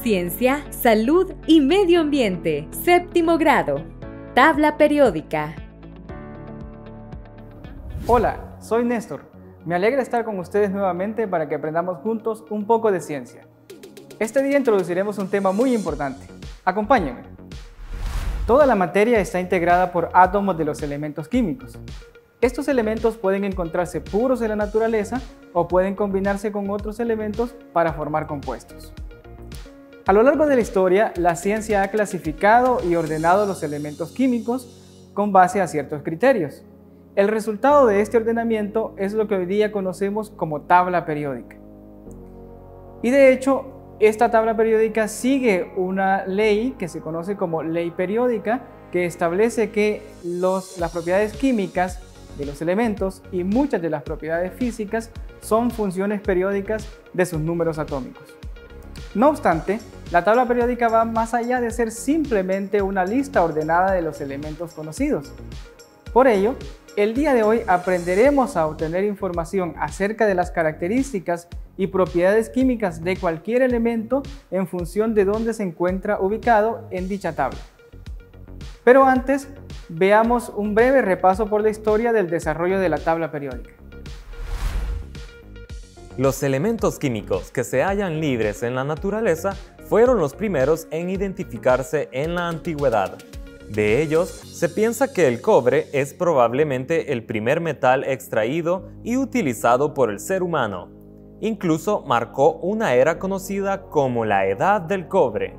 Ciencia, Salud y Medio Ambiente. Séptimo grado. Tabla periódica. Hola, soy Néstor. Me alegra estar con ustedes nuevamente para que aprendamos juntos un poco de ciencia. Este día introduciremos un tema muy importante. Acompáñenme. Toda la materia está integrada por átomos de los elementos químicos. Estos elementos pueden encontrarse puros en la naturaleza o pueden combinarse con otros elementos para formar compuestos. A lo largo de la historia, la ciencia ha clasificado y ordenado los elementos químicos con base a ciertos criterios. El resultado de este ordenamiento es lo que hoy día conocemos como tabla periódica. Y de hecho, esta tabla periódica sigue una ley que se conoce como ley periódica, que establece que las propiedades químicas de los elementos y muchas de las propiedades físicas son funciones periódicas de sus números atómicos. No obstante, la tabla periódica va más allá de ser simplemente una lista ordenada de los elementos conocidos. Por ello, el día de hoy aprenderemos a obtener información acerca de las características y propiedades químicas de cualquier elemento en función de dónde se encuentra ubicado en dicha tabla. Pero antes, veamos un breve repaso por la historia del desarrollo de la tabla periódica. Los elementos químicos que se hallan libres en la naturaleza fueron los primeros en identificarse en la antigüedad. De ellos, se piensa que el cobre es probablemente el primer metal extraído y utilizado por el ser humano. Incluso marcó una era conocida como la Edad del Cobre.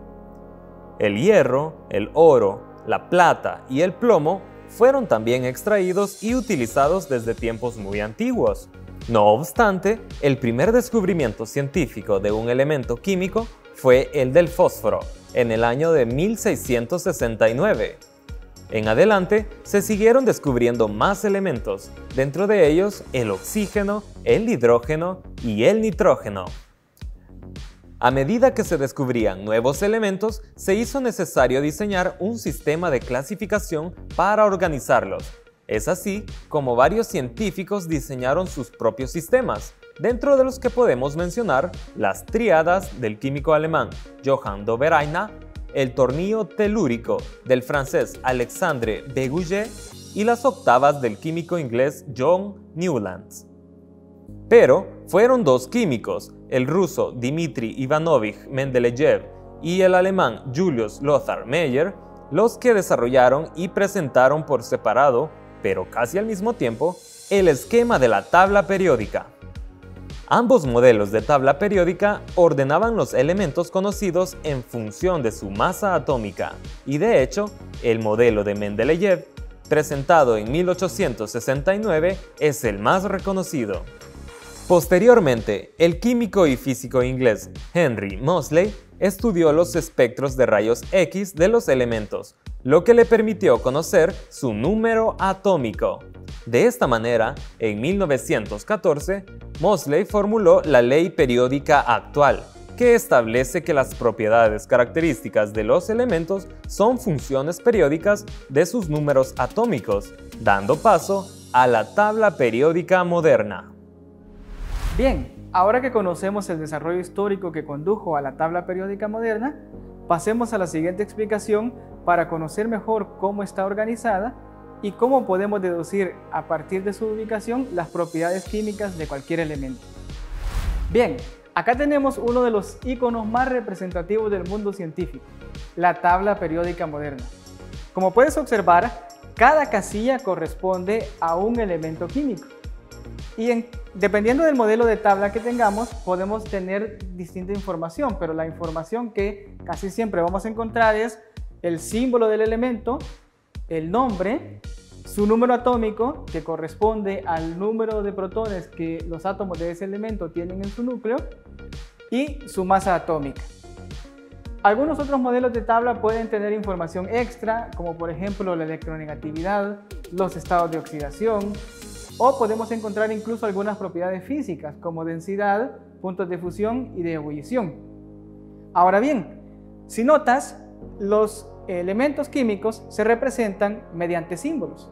El hierro, el oro, la plata y el plomo fueron también extraídos y utilizados desde tiempos muy antiguos. No obstante, el primer descubrimiento científico de un elemento químico fue el del fósforo, en el año de 1669. En adelante, se siguieron descubriendo más elementos, dentro de ellos el oxígeno, el hidrógeno y el nitrógeno. A medida que se descubrían nuevos elementos, se hizo necesario diseñar un sistema de clasificación para organizarlos. Es así como varios científicos diseñaron sus propios sistemas, dentro de los que podemos mencionar las tríadas del químico alemán Johann Dobereiner, el tornillo telúrico del francés Alexandre Beguier y las octavas del químico inglés John Newlands. Pero fueron dos químicos, el ruso Dmitri Ivanovich Mendeleev y el alemán Julius Lothar Meyer, los que desarrollaron y presentaron por separado, pero casi al mismo tiempo, el esquema de la tabla periódica. Ambos modelos de tabla periódica ordenaban los elementos conocidos en función de su masa atómica, y de hecho, el modelo de Mendeleev, presentado en 1869, es el más reconocido. Posteriormente, el químico y físico inglés Henry Moseley estudió los espectros de rayos X de los elementos, lo que le permitió conocer su número atómico. De esta manera, en 1914, Moseley formuló la ley periódica actual, que establece que las propiedades características de los elementos son funciones periódicas de sus números atómicos, dando paso a la tabla periódica moderna. Bien, ahora que conocemos el desarrollo histórico que condujo a la tabla periódica moderna, pasemos a la siguiente explicación para conocer mejor cómo está organizada y cómo podemos deducir a partir de su ubicación las propiedades químicas de cualquier elemento. Bien, acá tenemos uno de los iconos más representativos del mundo científico, la tabla periódica moderna. Como puedes observar, cada casilla corresponde a un elemento químico. Y dependiendo del modelo de tabla que tengamos, podemos tener distinta información, pero la información que casi siempre vamos a encontrar es el símbolo del elemento, el nombre, su número atómico, que corresponde al número de protones que los átomos de ese elemento tienen en su núcleo, y su masa atómica. Algunos otros modelos de tabla pueden tener información extra, como por ejemplo la electronegatividad, los estados de oxidación, o podemos encontrar incluso algunas propiedades físicas, como densidad, puntos de fusión y de ebullición. Ahora bien, si notas, los elementos químicos se representan mediante símbolos,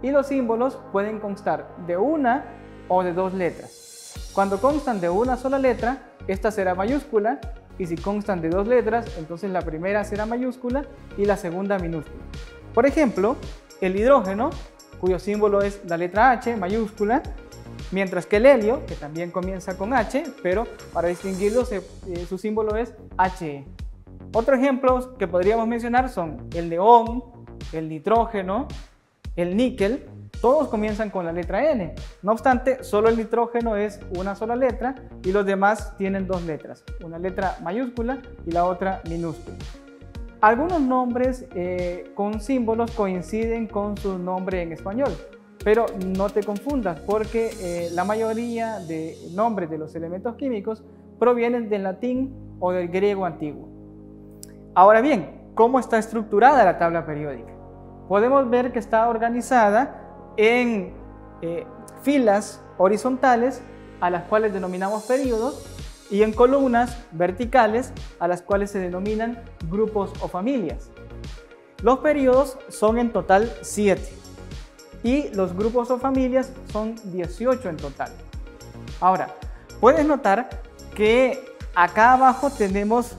y los símbolos pueden constar de una o de dos letras. Cuando constan de una sola letra, esta será mayúscula, y si constan de dos letras, entonces la primera será mayúscula y la segunda minúscula. Por ejemplo, el hidrógeno, cuyo símbolo es la letra H mayúscula, mientras que el helio, que también comienza con H, pero para distinguirlo su símbolo es He. Otros ejemplos que podríamos mencionar son el neón, el nitrógeno, el níquel, todos comienzan con la letra N. No obstante, solo el nitrógeno es una sola letra y los demás tienen dos letras, una letra mayúscula y la otra minúscula. Algunos nombres con símbolos coinciden con su nombre en español, pero no te confundas porque la mayoría de nombres de los elementos químicos provienen del latín o del griego antiguo. Ahora bien, ¿cómo está estructurada la tabla periódica? Podemos ver que está organizada en filas horizontales a las cuales denominamos períodos y en columnas verticales a las cuales se denominan grupos o familias. Los períodos son en total 7 y los grupos o familias son 18 en total. Ahora, puedes notar que acá abajo tenemos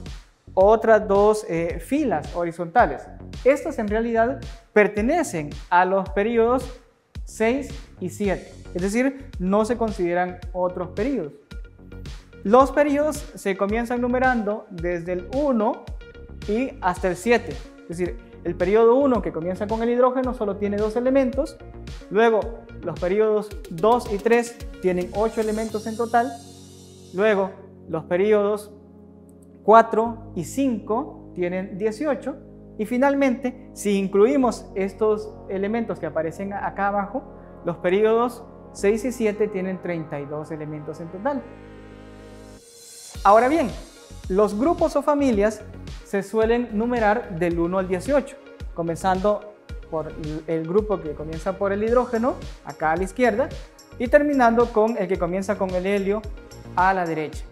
otras dos filas horizontales. Estas en realidad pertenecen a los períodos 6 y 7, es decir, no se consideran otros períodos. Los períodos se comienzan numerando desde el 1 y hasta el 7, es decir, el período 1 que comienza con el hidrógeno solo tiene 2 elementos, luego los períodos 2 y 3 tienen 8 elementos en total, luego los períodos 4 y 5 tienen 18 y finalmente, si incluimos estos elementos que aparecen acá abajo, los períodos 6 y 7 tienen 32 elementos en total. Ahora bien, los grupos o familias se suelen numerar del 1 al 18, comenzando por el grupo que comienza por el hidrógeno, acá a la izquierda, y terminando con el que comienza con el helio a la derecha.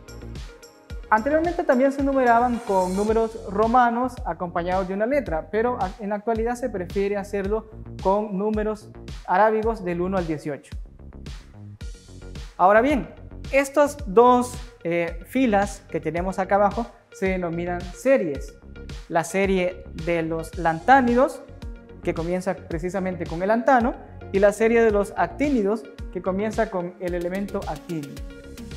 Anteriormente también se numeraban con números romanos acompañados de una letra, pero en la actualidad se prefiere hacerlo con números arábigos del 1 al 18. Ahora bien, estas dos filas que tenemos acá abajo se denominan series. La serie de los lantánidos, que comienza precisamente con el lantano, y la serie de los actínidos, que comienza con el elemento actínido.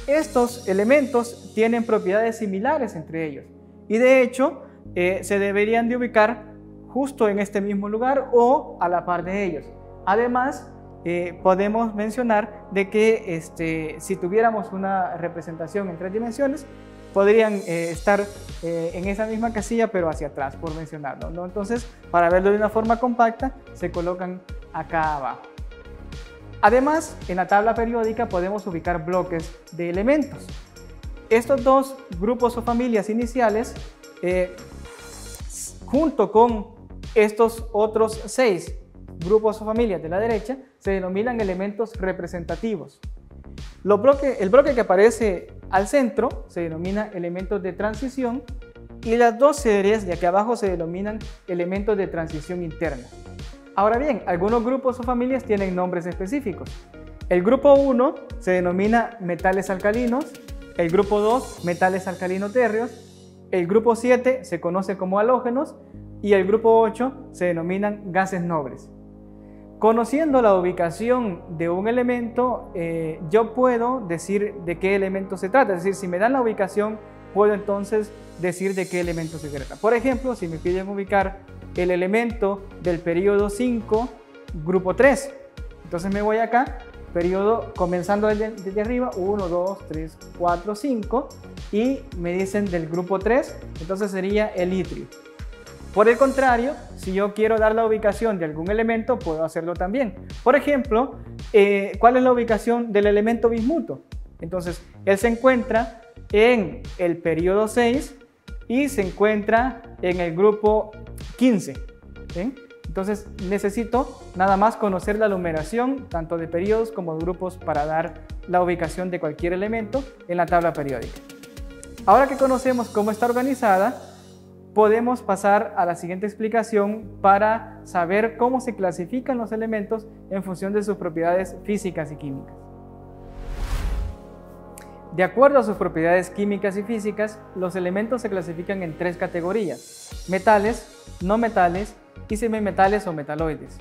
Estos elementos tienen propiedades similares entre ellos y de hecho se deberían de ubicar justo en este mismo lugar o a la par de ellos. Además, podemos mencionar de que si tuviéramos una representación en 3 dimensiones, podrían estar en esa misma casilla pero hacia atrás, por mencionarlo, ¿no? Entonces, para verlo de una forma compacta, se colocan acá abajo. Además, en la tabla periódica podemos ubicar bloques de elementos. Estos dos grupos o familias iniciales, junto con estos otros 6 grupos o familias de la derecha, se denominan elementos representativos. El bloque que aparece al centro se denomina elementos de transición y las dos series de aquí abajo se denominan elementos de transición interna. Ahora bien, algunos grupos o familias tienen nombres específicos. El grupo 1 se denomina metales alcalinos, el grupo 2 metales alcalino-térreos, el grupo 7 se conoce como halógenos y el grupo 8 se denominan gases nobles. Conociendo la ubicación de un elemento, yo puedo decir de qué elemento se trata, es decir, si me dan la ubicación, puedo entonces decir de qué elemento se trata. Por ejemplo, si me piden ubicar el elemento del periodo 5, grupo 3. Entonces me voy acá, periodo comenzando desde arriba, 1, 2, 3, 4, 5, y me dicen del grupo 3, entonces sería el itrio. Por el contrario, si yo quiero dar la ubicación de algún elemento, puedo hacerlo también. Por ejemplo, ¿cuál es la ubicación del elemento bismuto? Entonces, él se encuentra en el periodo 6 y se encuentra en el grupo 15. ¿Sí? Entonces necesito nada más conocer la numeración tanto de periodos como de grupos para dar la ubicación de cualquier elemento en la tabla periódica. Ahora que conocemos cómo está organizada, podemos pasar a la siguiente explicación para saber cómo se clasifican los elementos en función de sus propiedades físicas y químicas. De acuerdo a sus propiedades químicas y físicas, los elementos se clasifican en 3 categorías: metales, no metales y semimetales o metaloides.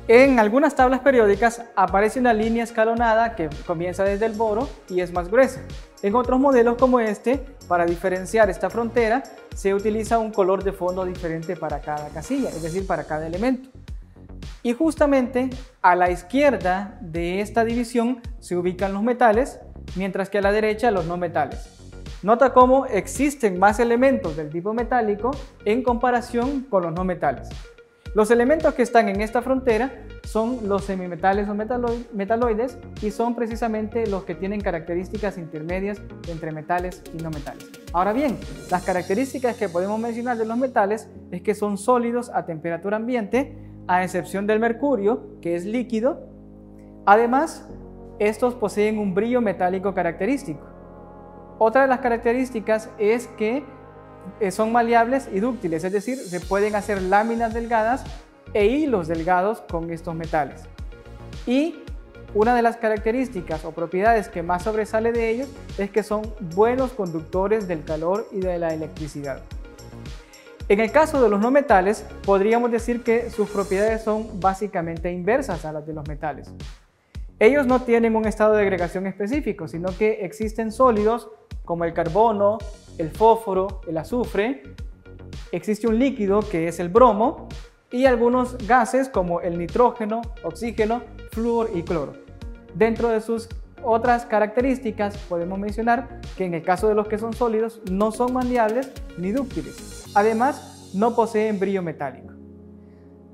En algunas tablas periódicas aparece una línea escalonada que comienza desde el boro y es más gruesa. En otros modelos como este, para diferenciar esta frontera, se utiliza un color de fondo diferente para cada casilla, es decir, para cada elemento. Y justamente a la izquierda de esta división se ubican los metales, mientras que a la derecha los no metales. Nota cómo existen más elementos del tipo metálico en comparación con los no metales. Los elementos que están en esta frontera son los semimetales o metaloides y son precisamente los que tienen características intermedias entre metales y no metales. Ahora bien, las características que podemos mencionar de los metales es que son sólidos a temperatura ambiente, a excepción del mercurio, que es líquido. Además, estos poseen un brillo metálico característico. Otra de las características es que son maleables y dúctiles, es decir, se pueden hacer láminas delgadas e hilos delgados con estos metales. Y una de las características o propiedades que más sobresale de ellos es que son buenos conductores del calor y de la electricidad. En el caso de los no metales, podríamos decir que sus propiedades son básicamente inversas a las de los metales. Ellos no tienen un estado de agregación específico, sino que existen sólidos como el carbono, el fósforo, el azufre, existe un líquido que es el bromo y algunos gases como el nitrógeno, oxígeno, flúor y cloro. Dentro de sus otras características podemos mencionar que en el caso de los que son sólidos no son maleables ni dúctiles. Además, no poseen brillo metálico.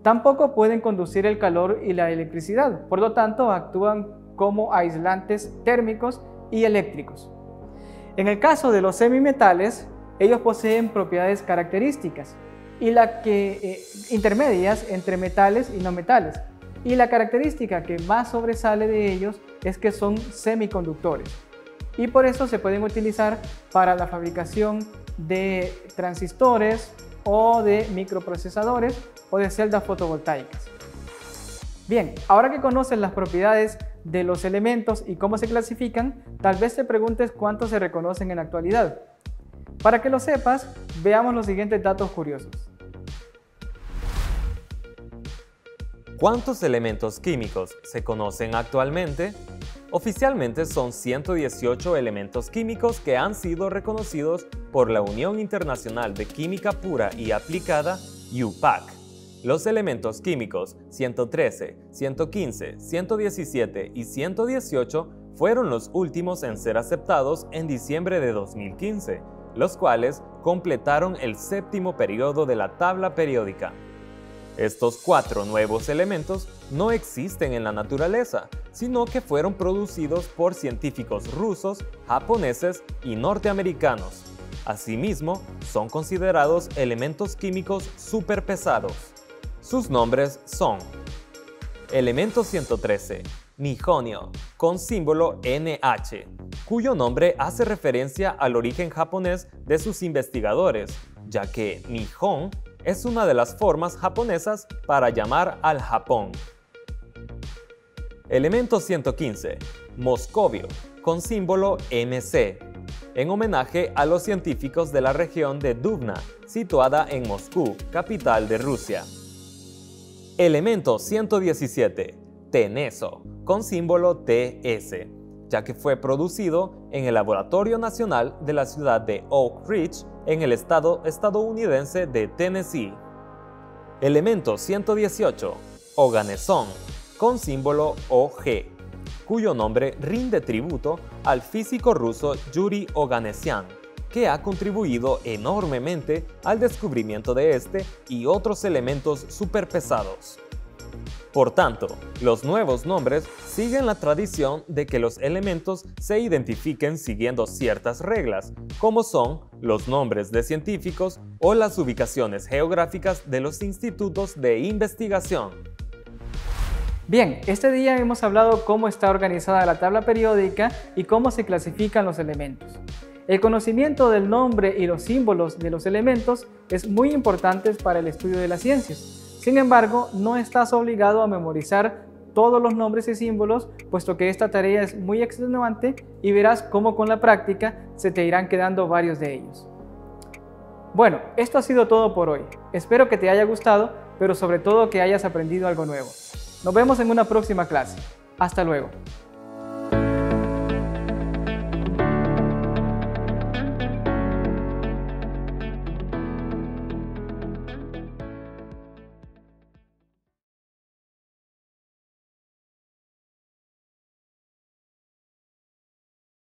Tampoco pueden conducir el calor y la electricidad, por lo tanto actúan como aislantes térmicos y eléctricos. En el caso de los semimetales, ellos poseen propiedades características intermedias entre metales y no metales. Y la característica que más sobresale de ellos es que son semiconductores. Y por eso se pueden utilizar para la fabricación de transistores o de microprocesadores o de celdas fotovoltaicas. Bien, ahora que conoces las propiedades de los elementos y cómo se clasifican, tal vez te preguntes cuántos se reconocen en la actualidad. Para que lo sepas, veamos los siguientes datos curiosos. ¿Cuántos elementos químicos se conocen actualmente? Oficialmente son 118 elementos químicos que han sido reconocidos por la Unión Internacional de Química Pura y Aplicada, UPAC. Los elementos químicos 113, 115, 117 y 118 fueron los últimos en ser aceptados en diciembre de 2015, los cuales completaron el 7º periodo de la tabla periódica. Estos 4 nuevos elementos no existen en la naturaleza, sino que fueron producidos por científicos rusos, japoneses y norteamericanos. Asimismo, son considerados elementos químicos superpesados. Sus nombres son: elemento 113, nijonio, con símbolo NH, cuyo nombre hace referencia al origen japonés de sus investigadores, ya que Nihon es una de las formas japonesas para llamar al Japón. Elemento 115, moscovio, con símbolo MC, en homenaje a los científicos de la región de Dubna, situada en Moscú, capital de Rusia. Elemento 117, teneso, con símbolo TS, ya que fue producido en el Laboratorio Nacional de la ciudad de Oak Ridge, en el estado estadounidense de Tennessee. Elemento 118, oganesón, con símbolo OG, cuyo nombre rinde tributo al físico ruso Yuri Oganesian, que ha contribuido enormemente al descubrimiento de este y otros elementos superpesados. Por tanto, los nuevos nombres siguen la tradición de que los elementos se identifiquen siguiendo ciertas reglas, como son los nombres de científicos o las ubicaciones geográficas de los institutos de investigación. Bien, este día hemos hablado cómo está organizada la tabla periódica y cómo se clasifican los elementos. El conocimiento del nombre y los símbolos de los elementos es muy importante para el estudio de las ciencias. Sin embargo, no estás obligado a memorizar todos los nombres y símbolos, puesto que esta tarea es muy extenuante y verás cómo con la práctica se te irán quedando varios de ellos. Bueno, esto ha sido todo por hoy. Espero que te haya gustado, pero sobre todo que hayas aprendido algo nuevo. Nos vemos en una próxima clase. Hasta luego.